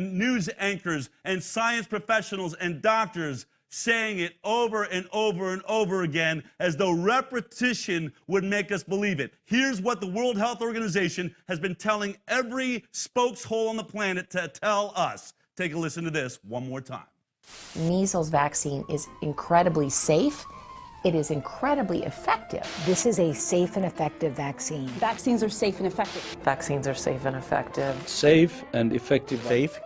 news anchors and science professionals and doctors saying it over and over and over again as though repetition would make us believe it. Here's what the World Health Organization has been telling every spokeshole on the planet to tell us. Take a listen to this one more time. Measles vaccine is incredibly safe. It is incredibly effective. This is a safe and effective vaccine. Vaccines are safe and effective. Vaccines are safe and effective. Safe and effective. Safe,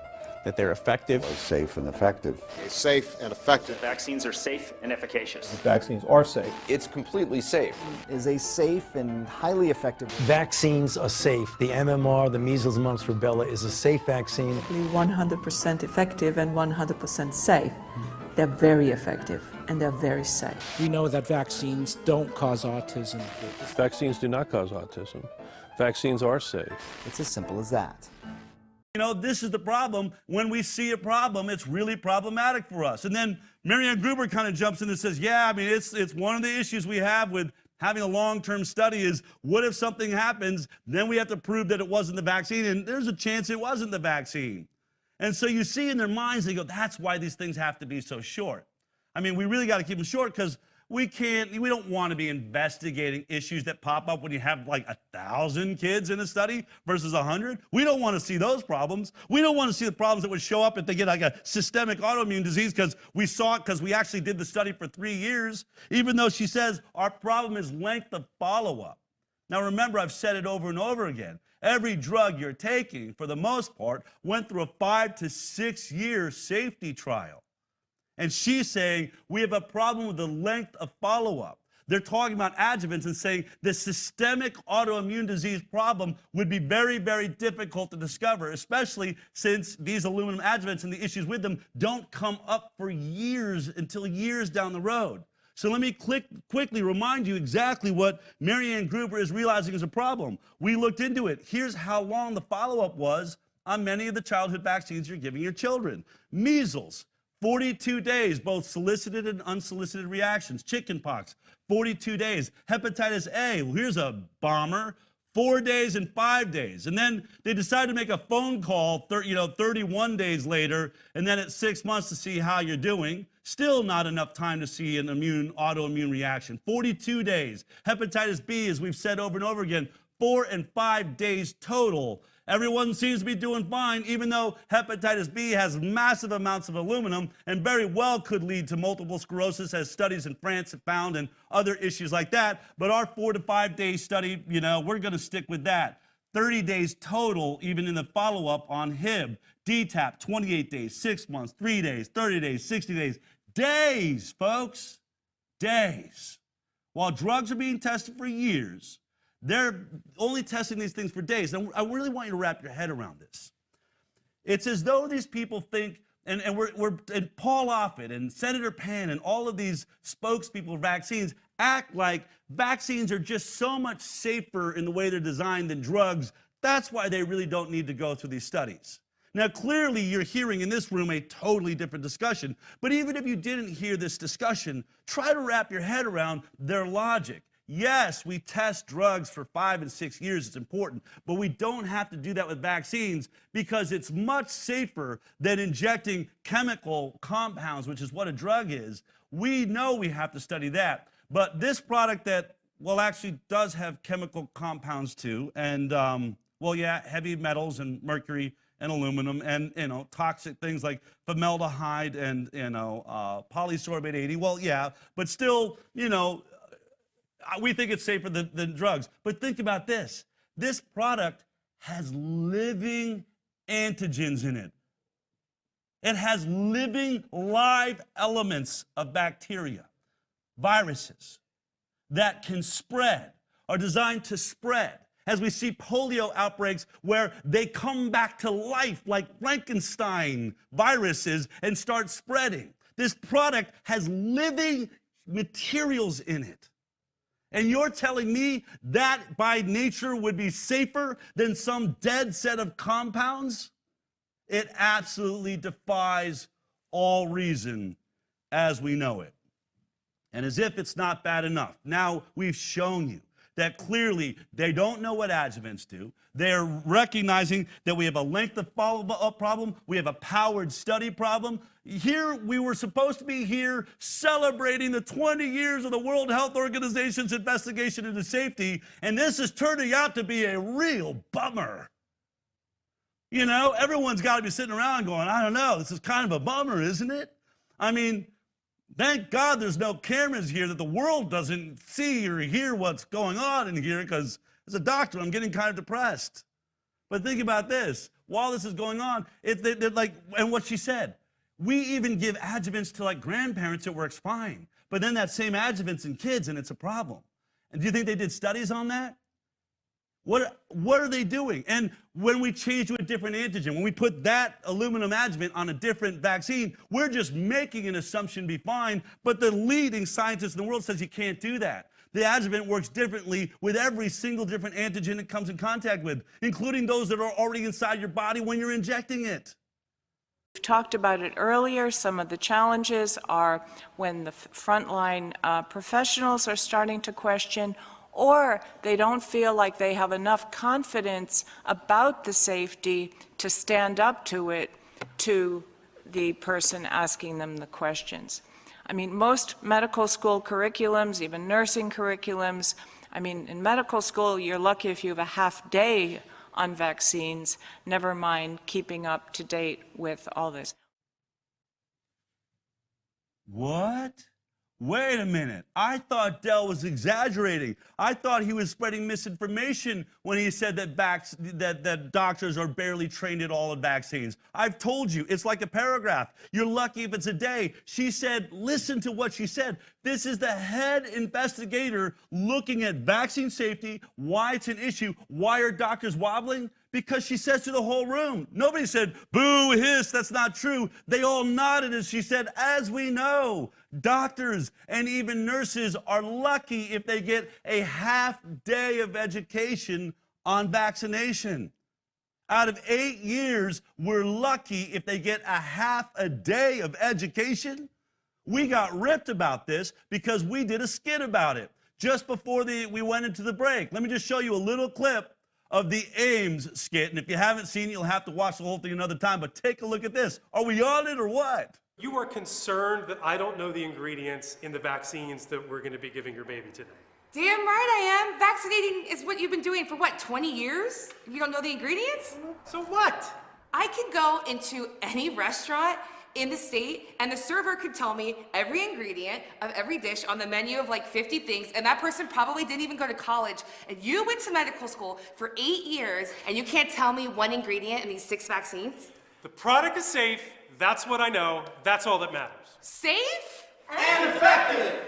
that they're effective. Safe and effective. Safe and effective. Vaccines are safe and efficacious. Vaccines are safe. It's completely safe. Is a safe and highly effective. Vaccines are safe. The MMR, the measles, mumps, rubella, is a safe vaccine. 100% effective and 100% safe. They're very effective and they're very safe. We know that vaccines don't cause autism. Vaccines do not cause autism. Vaccines are safe. It's as simple as that. You know, this is the problem. When we see a problem, it's really problematic for us. And then Marianne Gruber kind of jumps in and says, yeah, I mean, it's one of the issues we have with having a long-term study is what if something happens, then we have to prove that it wasn't the vaccine, and there's a chance it wasn't the vaccine. And so you see in their minds, they go, that's why these things have to be so short. I mean, we really got to keep them short because we don't want to be investigating issues that pop up when you have like 1,000 kids in a study versus 100. We don't want to see those problems. We don't want to see the problems that would show up if they get like a systemic autoimmune disease because we saw it because we actually did the study for 3 years, even though she says our problem is length of follow-up. Now remember, I've said it over and over again. Every drug you're taking, for the most part, went through a 5 to 6 year safety trial. And she's saying we have a problem with the length of follow-up. They're talking about adjuvants and saying the systemic autoimmune disease problem would be very, very difficult to discover, especially since these aluminum adjuvants and the issues with them don't come up for years until years down the road. So let me quickly remind you exactly what Marianne Gruber is realizing is a problem. We looked into it. Here's how long the follow-up was on many of the childhood vaccines you're giving your children. Measles, 42 days, both solicited and unsolicited reactions. Chickenpox, 42 days. Hepatitis A, well, here's a bomber, 4 days and 5 days. And then they decided to make a phone call 31 days later, and then at 6 months to see how you're doing. Still not enough time to see an autoimmune reaction. 42 days. Hepatitis B, as we've said over and over again, 4 and 5 days total. Everyone seems to be doing fine, even though hepatitis B has massive amounts of aluminum and very well could lead to multiple sclerosis, as studies in France have found, and other issues like that. But our 4 to 5 day study, we're going to stick with that. 30 days total, even in the follow-up on Hib. DTaP, 28 days, 6 months, 3 days, 30 days, 60 days. Days, folks. Days. While drugs are being tested for years, they're only testing these things for days. And I really want you to wrap your head around this. It's as though these people think, and Paul Offit and Senator Penn and all of these spokespeople of vaccines act like vaccines are just so much safer in the way they're designed than drugs. That's why they really don't need to go through these studies. Now, clearly, you're hearing in this room a totally different discussion. But even if you didn't hear this discussion, try to wrap your head around their logic. Yes, we test drugs for 5 and 6 years. It's important. But we don't have to do that with vaccines because it's much safer than injecting chemical compounds, which is what a drug is. We know we have to study that. But this product that, well, actually does have chemical compounds too. And, heavy metals and mercury and aluminum and, toxic things like formaldehyde and, polysorbate 80. Well, yeah, but still, we think it's safer than drugs. But think about this. This product has living antigens in it. It has living live elements of bacteria, viruses that can spread, are designed to spread. As we see polio outbreaks where they come back to life like Frankenstein viruses and start spreading. This product has living materials in it. And you're telling me that by nature would be safer than some dead set of compounds? It absolutely defies all reason as we know it. And as if it's not bad enough, now we've shown you that clearly they don't know what adjuvants do. They're recognizing that we have a length of follow-up problem. We have a powered study problem. Here, we were supposed to be here celebrating the 20 years of the World Health Organization's investigation into safety, and this is turning out to be a real bummer. You know, everyone's got to be sitting around going, I don't know, this is kind of a bummer, isn't it? I mean, thank God there's no cameras here that the world doesn't see or hear what's going on in here, because as a doctor, I'm getting kind of depressed. But think about this. While this is going on, they're like, and what she said, we even give adjuvants to like grandparents, it works fine. But then that same adjuvant's in kids and it's a problem. And do you think they did studies on that? What are they doing? And when we change to a different antigen, when we put that aluminum adjuvant on a different vaccine, we're just making an assumption be fine, but the leading scientist in the world says you can't do that. The adjuvant works differently with every single different antigen it comes in contact with, including those that are already inside your body when you're injecting it. We've talked about it earlier. Some of the challenges are when the frontline professionals are starting to question, or they don't feel like they have enough confidence about the safety to stand up to it to the person asking them the questions. I mean, most medical school curriculums, even nursing curriculums, I mean, in medical school, you're lucky if you have a half day on vaccines, never mind keeping up to date with all this. What? Wait a minute. I thought Dell was exaggerating. I thought he was spreading misinformation when he said that doctors are barely trained at all in vaccines. I've told you, it's like a paragraph. You're lucky if it's a day. She said, listen to what she said. This is the head investigator looking at vaccine safety, why it's an issue, why are doctors wobbling? Because she says to the whole room. Nobody said, boo, hiss, that's not true. They all nodded as she said, as we know, doctors and even nurses are lucky if they get a half day of education on vaccination. Out of 8 years, we're lucky if they get a half a day of education. We got ripped about this because we did a skit about it just before we went into the break. Let me just show you a little clip of the AIMS skit, and if you haven't seen it, you'll have to watch the whole thing another time, but take a look at this. Are we on it or what? You are concerned that I don't know the ingredients in the vaccines that we're going to be giving your baby today. Damn right I am. Vaccinating is what you've been doing for what, 20 years? You don't know the ingredients? So what? I can go into any restaurant in the state and the server could tell me every ingredient of every dish on the menu of like 50 things, and that person probably didn't even go to college, and you went to medical school for 8 years and you can't tell me one ingredient in these 6 vaccines? The product is safe. That's what I know. That's all that matters. Safe? And effective!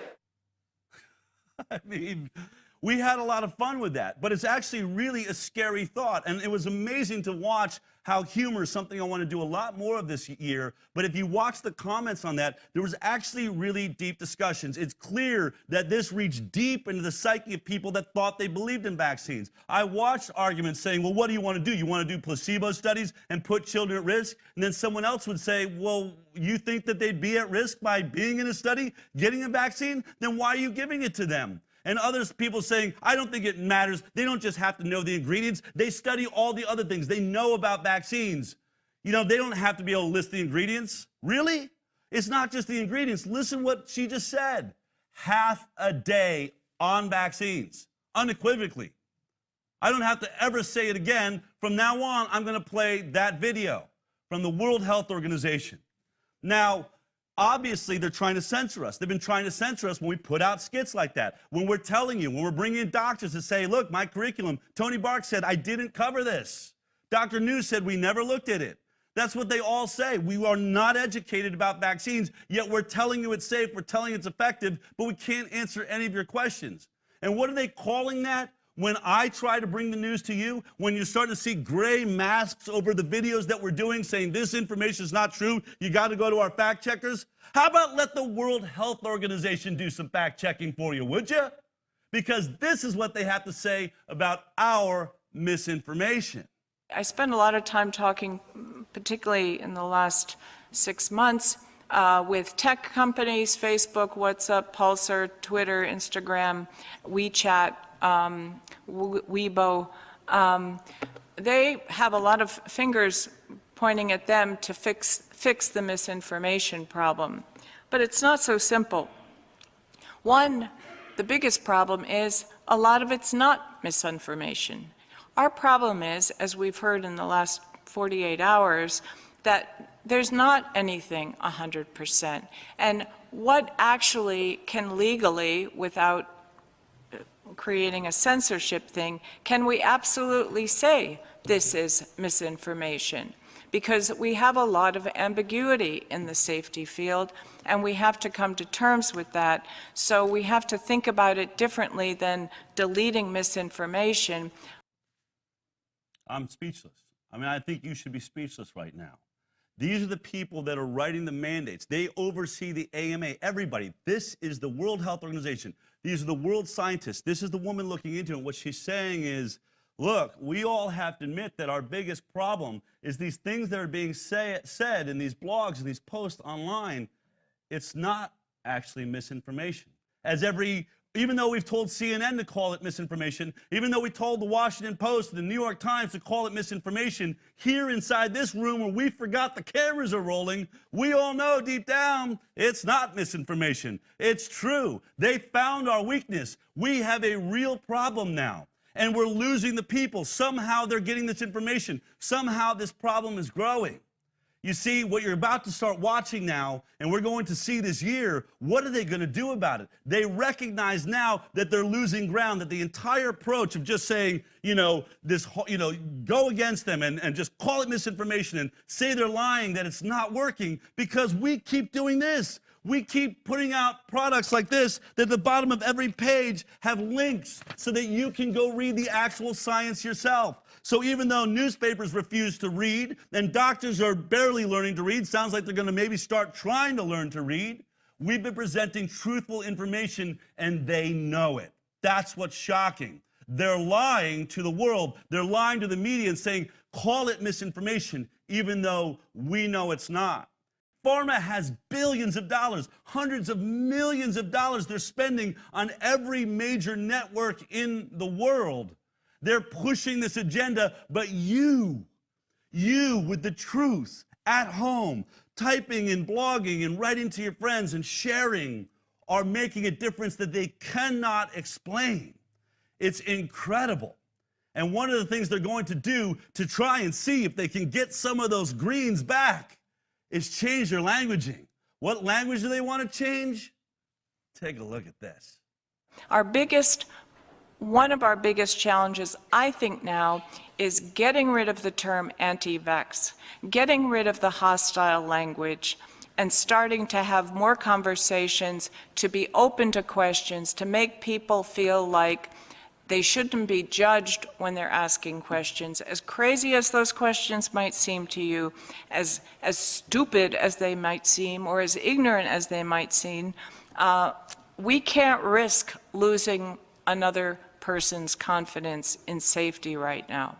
I mean, we had a lot of fun with that, but it's actually really a scary thought. And it was amazing to watch how humor is something I want to do a lot more of this year. But if you watch the comments on that, there was actually really deep discussions. It's clear that this reached deep into the psyche of people that thought they believed in vaccines. I watched arguments saying, well, what do you want to do? You want to do placebo studies and put children at risk? And then someone else would say, well, you think that they'd be at risk by being in a study, getting a vaccine? Then why are you giving it to them? And others, people saying, I don't think it matters. They don't just have to know the ingredients. They study all the other things. They know about vaccines. You know, they don't have to be able to list the ingredients. Really? It's not just the ingredients. Listen what she just said. Half a day on vaccines, unequivocally. I don't have to ever say it again. From now on, I'm going to play that video from the World Health Organization. Now, obviously, they're trying to censor us. They've been trying to censor us when we put out skits like that. When we're telling you, when we're bringing in doctors to say, look, my curriculum, Tony Bark said, I didn't cover this. Dr. New said, we never looked at it. That's what they all say. We are not educated about vaccines, yet we're telling you it's safe, we're telling you it's effective, but we can't answer any of your questions. And what are they calling that? When I try to bring the news to you, when you're starting to see gray masks over the videos that we're doing saying this information is not true, you got to go to our fact checkers. How about let the World Health Organization do some fact checking for you, would you? Because this is what they have to say about our misinformation. I spend a lot of time talking, particularly in the last 6 months, with tech companies, Facebook, WhatsApp, Pulsar, Twitter, Instagram, WeChat, Weibo, they have a lot of fingers pointing at them to fix the misinformation problem. But it's not so simple. One, the biggest problem is a lot of it's not misinformation. Our problem is, as we've heard in the last 48 hours, that there's not anything 100%. And what actually can legally, without creating a censorship thing, can we absolutely say this is misinformation? Because we have a lot of ambiguity in the safety field, and we have to come to terms with that. So we have to think about it differently than deleting misinformation. I'm speechless. I mean, I think you should be speechless right now. These are the people that are writing the mandates. They oversee the AMA, everybody. This is the World Health Organization. These are the world scientists. This is the woman looking into it. What she's saying is, look, we all have to admit that our biggest problem is these things that are being said in these blogs and these posts online. It's not actually misinformation. Even though we've told CNN to call it misinformation, even though we told the Washington Post and the New York Times to call it misinformation, here inside this room where we forgot the cameras are rolling, we all know deep down it's not misinformation. It's true. They found our weakness. We have a real problem now, and we're losing the people. Somehow they're getting this information. Somehow this problem is growing. You see, what you're about to start watching now, and we're going to see this year, what are they going to do about it? They recognize now that they're losing ground, that the entire approach of just saying, go against them and just call it misinformation and say they're lying, that it's not working, because we keep doing this. We keep putting out products like this that at the bottom of every page have links so that you can go read the actual science yourself. So even though newspapers refuse to read and doctors are barely learning to read, sounds like they're going to maybe start trying to learn to read, we've been presenting truthful information and they know it. That's what's shocking. They're lying to the world. They're lying to the media and saying, call it misinformation, even though we know it's not. Pharma has billions of dollars, hundreds of millions of dollars they're spending on every major network in the world. They're pushing this agenda, but you with the truth at home, typing and blogging and writing to your friends and sharing are making a difference that they cannot explain. It's incredible. And one of the things they're going to do to try and see if they can get some of those greens back is change their languaging. What language do they want to change? Take a look at this. One of our biggest challenges, I think now, is getting rid of the term anti-vax, getting rid of the hostile language, and starting to have more conversations, to be open to questions, to make people feel like they shouldn't be judged when they're asking questions. As crazy as those questions might seem to you, as stupid as they might seem, or as ignorant as they might seem, we can't risk losing another person's confidence in safety right now.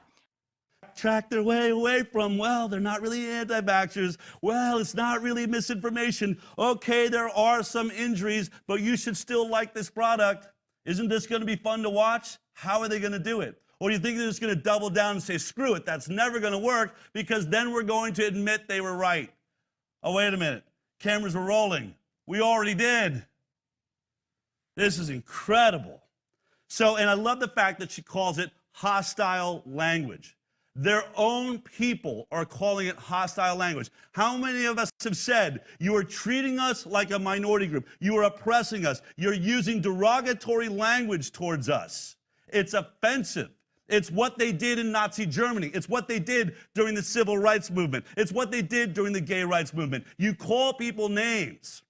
Track their way away from, well, they're not really anti-vaxxers. Well, it's not really misinformation. Okay, there are some injuries, but you should still like this product. Isn't this going to be fun to watch? How are they going to do it? Or do you think they're just going to double down and say, screw it, that's never going to work, because then we're going to admit they were right? Oh, wait a minute. Cameras were rolling. We already did. This is incredible. So, and I love the fact that she calls it hostile language. Their own people are calling it hostile language. How many of us have said, you are treating us like a minority group, you are oppressing us, you're using derogatory language towards us? It's offensive. It's what they did in Nazi Germany. It's what they did during the civil rights movement. It's what they did during the gay rights movement. You call people names.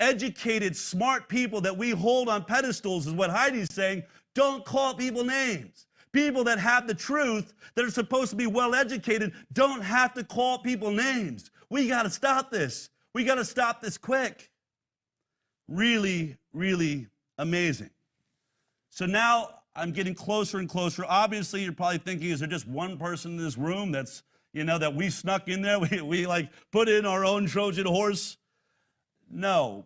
Educated, smart people that we hold on pedestals is what Heidi's saying. Don't call people names. People that have the truth, that are supposed to be well-educated, don't have to call people names. We got to stop this. We got to stop this quick. Really, really amazing. So now I'm getting closer and closer. Obviously, you're probably thinking, is there just one person in this room that's, that we snuck in there? We like put in our own Trojan horse? No.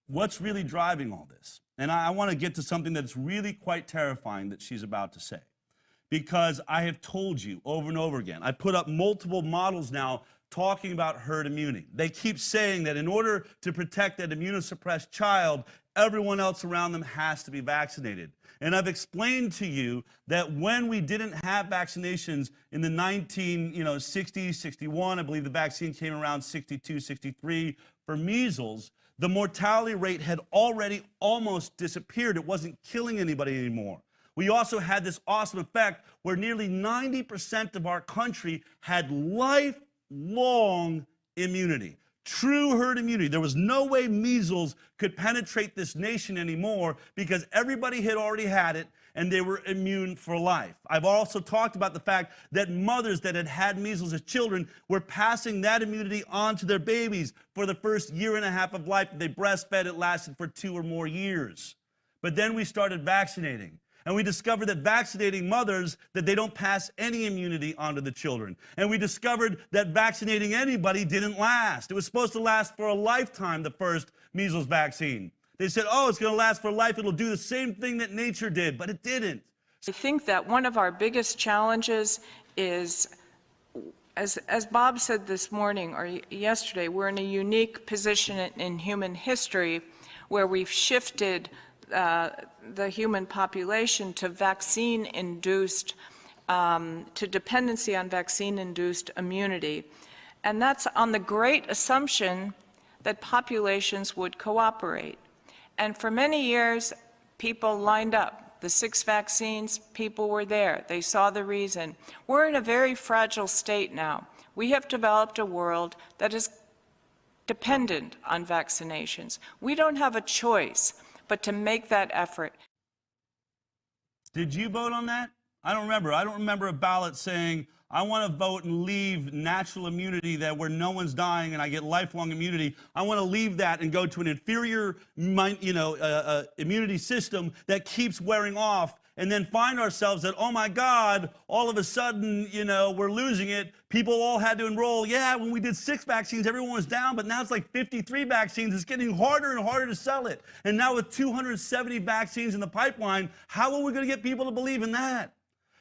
What's really driving all this And I want to get to something that's really quite terrifying that she's about to say. Because I have told you over and over again, I put up multiple models now talking about herd immunity. They keep saying that in order to protect that immunosuppressed child, everyone else around them has to be vaccinated. And I've explained to you that when we didn't have vaccinations in the 1960s, 61, I believe the vaccine came around 62, 63 for measles, the mortality rate had already almost disappeared. It wasn't killing anybody anymore. We also had this awesome effect where nearly 90% of our country had lifelong immunity. True herd immunity. There was no way measles could penetrate this nation anymore because everybody had already had it and they were immune for life. I've also talked about the fact that mothers that had had measles as children were passing that immunity on to their babies for the first year and a half of life. They breastfed, it lasted for 2 or more years. But then we started vaccinating. And we discovered that vaccinating mothers, that they don't pass any immunity onto the children. And we discovered that vaccinating anybody didn't last. It was supposed to last for a lifetime, the first measles vaccine. They said, oh, it's going to last for life. It'll do the same thing that nature did, but it didn't. I think that one of our biggest challenges is, as Bob said this morning or yesterday, we're in a unique position in human history where we've shifted the human population to vaccine-induced, to dependency on vaccine-induced immunity. And that's on the great assumption that populations would cooperate. And for many years, people lined up. The 6 vaccines, people were there. They saw the reason. We're in a very fragile state now. We have developed a world that is dependent on vaccinations. We don't have a choice but to make that effort. Did you vote on that? I don't remember. I don't remember a ballot saying, I want to vote and leave natural immunity that where no one's dying and I get lifelong immunity. I want to leave that and go to an inferior, immunity system that keeps wearing off and then find ourselves that, oh my God, all of a sudden, we're losing it. People all had to enroll. Yeah, when we did 6 vaccines, everyone was down, but now it's like 53 vaccines. It's getting harder and harder to sell it. And now with 270 vaccines in the pipeline, how are we going to get people to believe in that?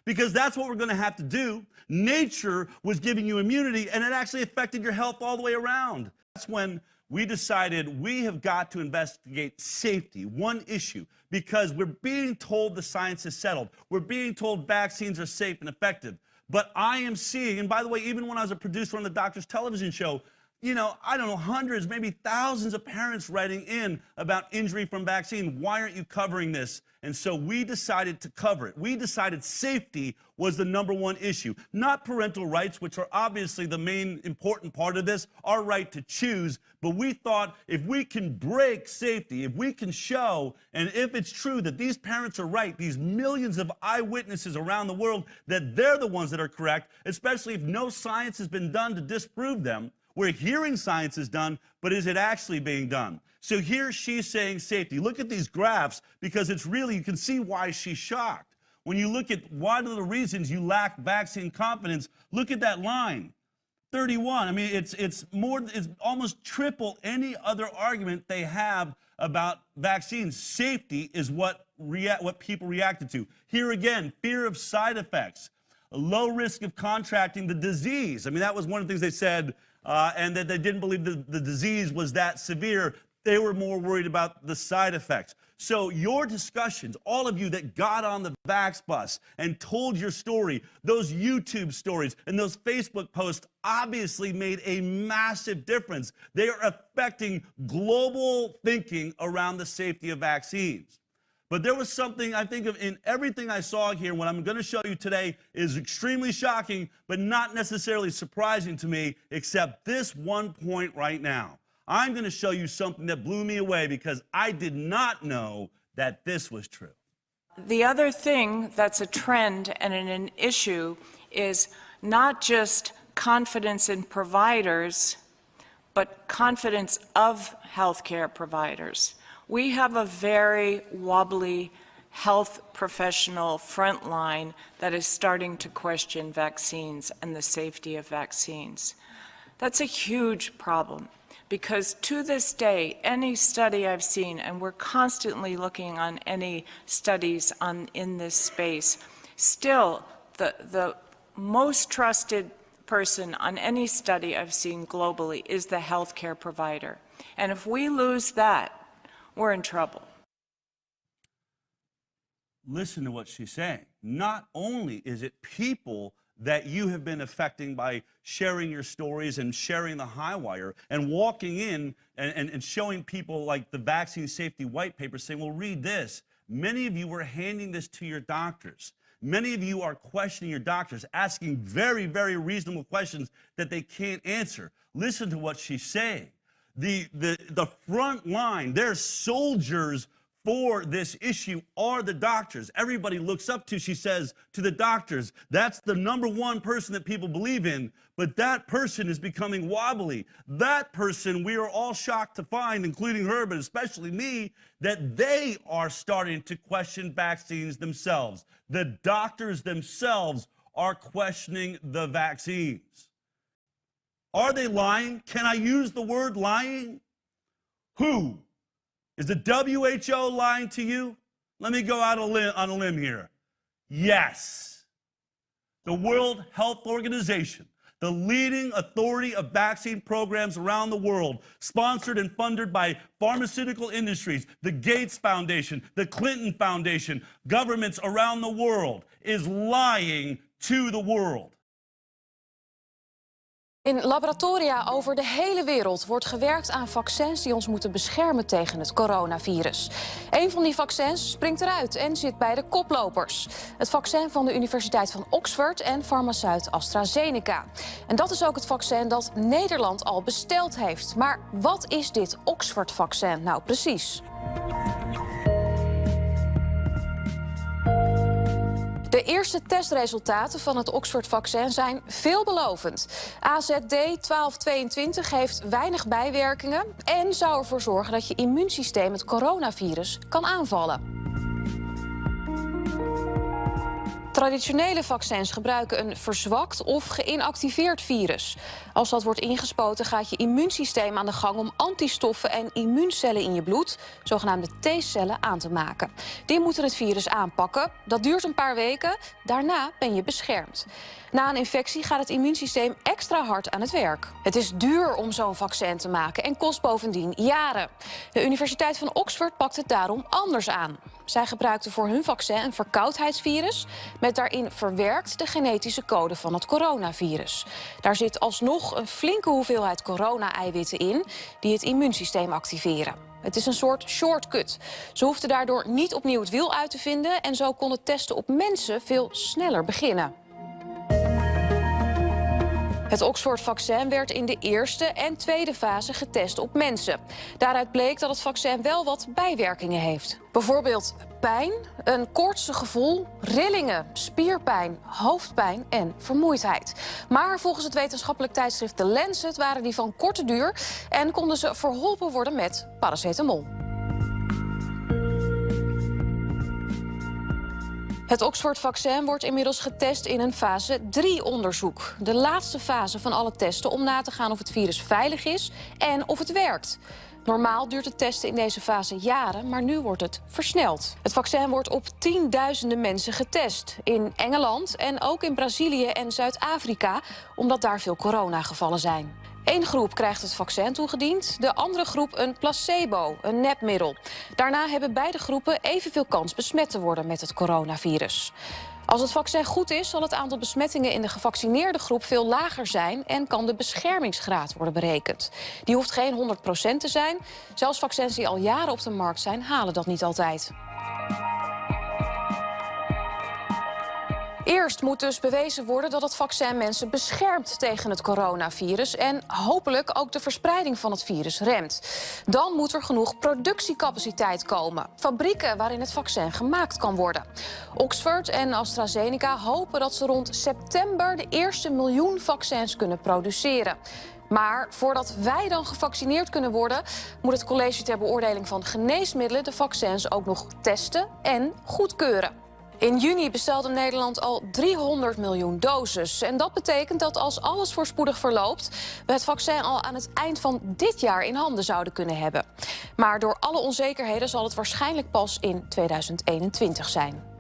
Because that's what we're going to have to do. Nature was giving you immunity, and it actually affected your health all the way around. That's when we decided we have got to investigate safety, one issue, because we're being told the science is settled. We're being told vaccines are safe and effective. But I am seeing, and by the way, even when I was a producer on the Doctor's Television show, I don't know, hundreds, maybe thousands of parents writing in about injury from vaccine. Why aren't you covering this? And so we decided to cover it. We decided safety was the #1 issue, not parental rights, which are obviously the main important part of this, our right to choose. But we thought if we can break safety, if we can show, and if it's true that these parents are right, these millions of eyewitnesses around the world, that they're the ones that are correct, especially if no science has been done to disprove them. We're hearing science is done, but is it actually being done? So here she's saying safety. Look at these graphs because it's really, you can see why she's shocked. When you look at one of the reasons you lack vaccine confidence, look at that line, 31. I mean, it's almost triple any other argument they have about vaccines. Safety is what people reacted to. Here again, fear of side effects, a low risk of contracting the disease. I mean, that was one of the things they said, and that they didn't believe the disease was that severe. They were more worried about the side effects. So your discussions, all of you that got on the Vax bus and told your story, those YouTube stories and those Facebook posts obviously made a massive difference. They are affecting global thinking around the safety of vaccines. But there was something I think of in everything I saw here. What I'm going to show you today is extremely shocking, but not necessarily surprising to me, except this one point right now. I'm going to show you something that blew me away because I did not know that this was true. The other thing that's a trend and an issue is not just confidence in providers, but confidence of healthcare providers. We have a very wobbly health professional front line that is starting to question vaccines and the safety of vaccines. That's a huge problem. Because to this day, any study I've seen, and we're constantly looking on any studies in this space, still the most trusted person on any study I've seen globally is the healthcare provider. And if we lose that, we're in trouble. Listen to what she's saying. Not only is it people that you have been affecting by sharing your stories and sharing the high wire and walking in and showing people like the vaccine safety white paper saying, well, read this. Many of you were handing this to your doctors. Many of you are questioning your doctors, asking very, very reasonable questions that they can't answer. Listen to what she's saying. The front line, their soldiers for this issue are the doctors. Everybody looks up to, she says, to the doctors. That's the number one person that people believe in, but that person is becoming wobbly. That person, we are all shocked to find, including her, but especially me, that they are starting to question vaccines themselves. The doctors themselves are questioning the vaccines. Are they lying? Can I use the word lying? Who? Is the WHO lying to you? Let me go out on a limb here. Yes. The World Health Organization, the leading authority of vaccine programs around the world, sponsored and funded by pharmaceutical industries, the Gates Foundation, the Clinton Foundation, governments around the world, is lying to the world. In laboratoria over de hele wereld wordt gewerkt aan vaccins die ons moeten beschermen tegen het coronavirus. Een van die vaccins springt eruit en zit bij de koplopers. Het vaccin van de Universiteit van Oxford en farmaceut AstraZeneca. En dat is ook het vaccin dat Nederland al besteld heeft. Maar wat is dit Oxford-vaccin nou precies? De eerste testresultaten van het Oxford-vaccin zijn veelbelovend. AZD1222 heeft weinig bijwerkingen en zou ervoor zorgen dat je immuunsysteem het coronavirus kan aanvallen. Traditionele vaccins gebruiken een verzwakt of geïnactiveerd virus. Als dat wordt ingespoten gaat je immuunsysteem aan de gang om antistoffen en immuuncellen in je bloed, zogenaamde T-cellen, aan te maken. Die moeten het virus aanpakken. Dat duurt een paar weken. Daarna ben je beschermd. Na een infectie gaat het immuunsysteem extra hard aan het werk. Het is duur om zo'n vaccin te maken en kost bovendien jaren. De Universiteit van Oxford pakt het daarom anders aan. Zij gebruikten voor hun vaccin een verkoudheidsvirus met daarin verwerkt de genetische code van het coronavirus. Daar zit alsnog een flinke hoeveelheid corona-eiwitten in die het immuunsysteem activeren. Het is een soort shortcut. Ze hoefden daardoor niet opnieuw het wiel uit te vinden en zo kon het testen op mensen veel sneller beginnen. Het Oxford-vaccin werd in de eerste en tweede fase getest op mensen. Daaruit bleek dat het vaccin wel wat bijwerkingen heeft. Bijvoorbeeld pijn, een koortsig gevoel, rillingen, spierpijn, hoofdpijn en vermoeidheid. Maar volgens het wetenschappelijk tijdschrift The Lancet waren die van korte duur en konden ze verholpen worden met paracetamol. Het Oxford-vaccin wordt inmiddels getest in een fase 3-onderzoek. De laatste fase van alle testen om na te gaan of het virus veilig is en of het werkt. Normaal duurt het testen in deze fase jaren, maar nu wordt het versneld. Het vaccin wordt op tienduizenden mensen getest. In Engeland en ook in Brazilië en Zuid-Afrika, omdat daar veel coronagevallen zijn. Eén groep krijgt het vaccin toegediend, de andere groep een placebo, een nepmiddel. Daarna hebben beide groepen evenveel kans besmet te worden met het coronavirus. Als het vaccin goed is, zal het aantal besmettingen in de gevaccineerde groep veel lager zijn en kan de beschermingsgraad worden berekend. Die hoeft geen 100% te zijn. Zelfs vaccins die al jaren op de markt zijn, halen dat niet altijd. Eerst moet dus bewezen worden dat het vaccin mensen beschermt tegen het coronavirus en hopelijk ook de verspreiding van het virus remt. Dan moet er genoeg productiecapaciteit komen. Fabrieken waarin het vaccin gemaakt kan worden. Oxford en AstraZeneca hopen dat ze rond september de eerste 1 miljoen vaccins kunnen produceren. Maar voordat wij dan gevaccineerd kunnen worden, moet het College ter Beoordeling van Geneesmiddelen de vaccins ook nog testen en goedkeuren. In juni bestelde Nederland al 300 miljoen doses. En dat betekent dat als alles voorspoedig verloopt, we het vaccin al aan het eind van dit jaar in handen zouden kunnen hebben. Maar door alle onzekerheden zal het waarschijnlijk pas in 2021 zijn.